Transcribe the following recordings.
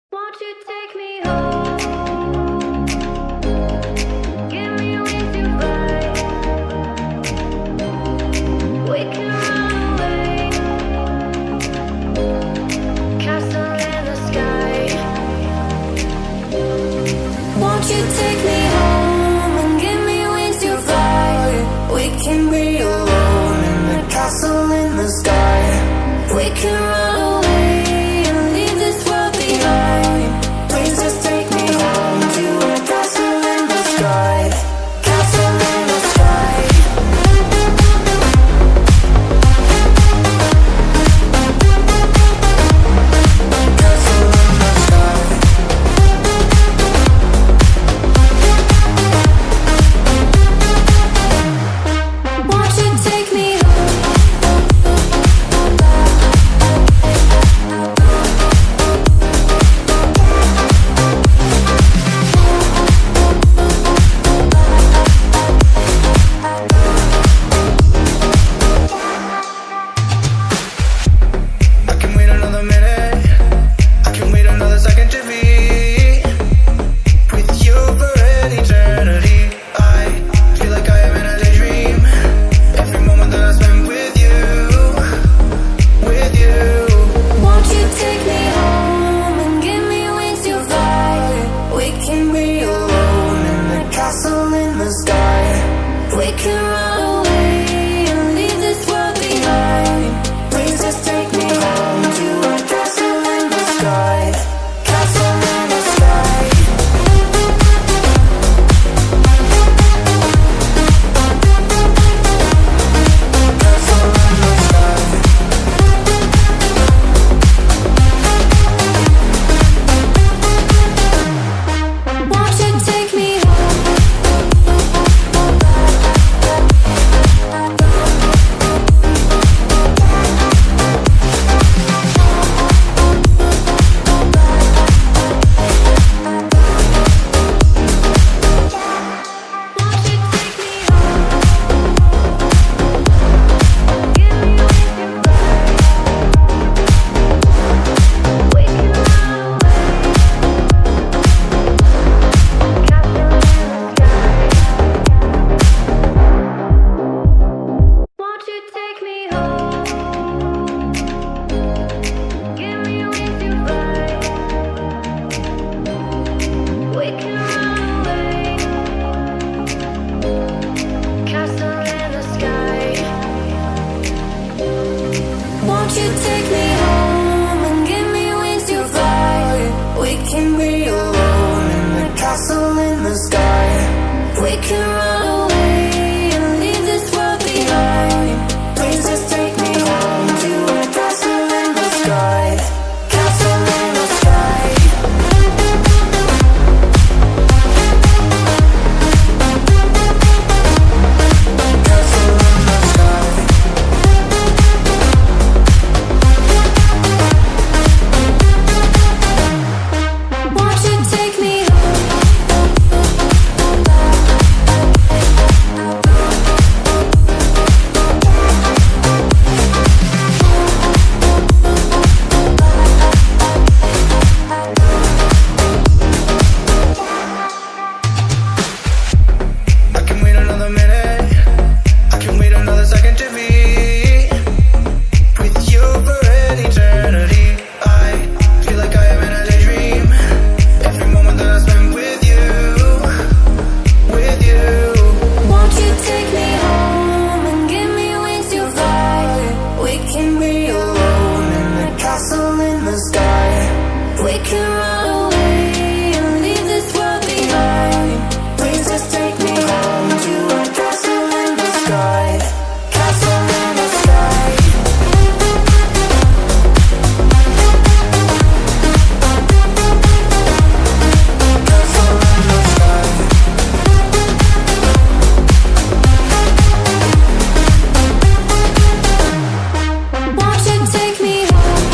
Won't you take me home? Give me wings to fly. We can run away. Castle in the sky. Won't you take me home and give me wings to fly? We can be alone in the castle in the sky. We can run away and leave this world behind. Please just take me home to a castle in the sky. Castle in the sky. Castle in the sky. Won't you take me home? I can wait another minute. I can wait another second to be with you for an eternity. I feel like I am in a daydream. Every moment that I spend with you, with you. Won't you take me home and give me wings to fly? We can be alone in the castle in the sky. We can run away and leave this world behind. Please just take me home to a castle in the sky. Castle in the sky. Castle in the sky. Won't you take me home? Won't you take me home? Give me wings to fly. We can run away. Castle in the sky. Won't you take me home? Give me wings to fly. We can run away. Castle in the sky. Won't you take me home and give me wings to fly? We can be alone in the castle in the sky. We can run away and leave this world behind. Please just take me home to a castle in the sky. Castle in the sky. Castle in the sky. Won't you take me home? I can wait another minute. I can wait another second to be with you for an eternity. I feel like I am in a daydream. Every moment that I spend with you, with you. Won't you take me home and give me wings to fly? We can be alone in the castle in the sky. We can run away and leave this world behind. Please just take me home to a castle in the sky. Castle in the sky. Castle in the sky. Won't you take me home?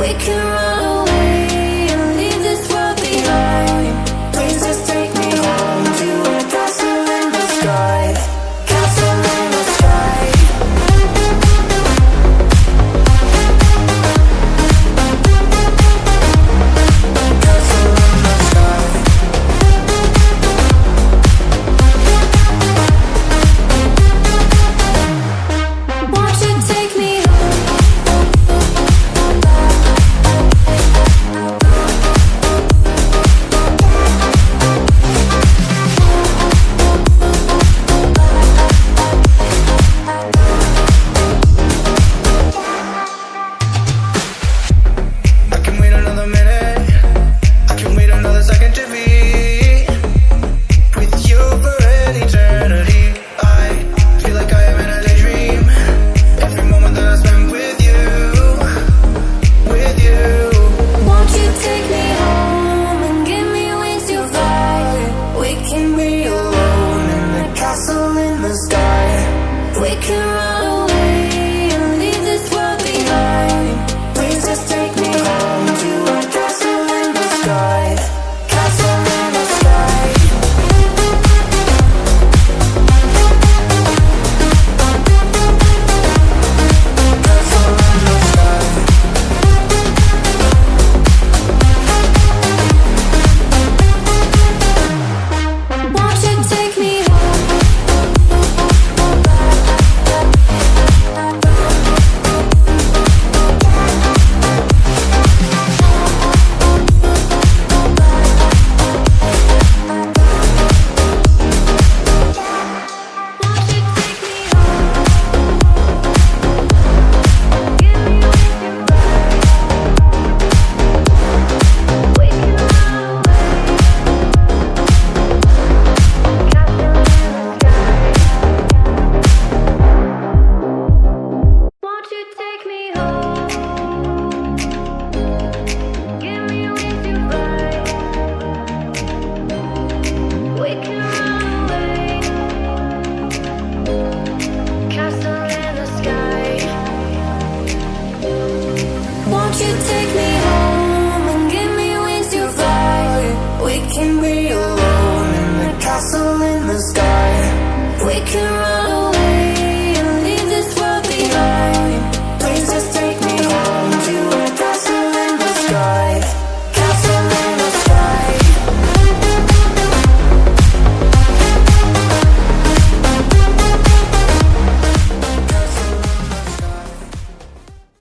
We can run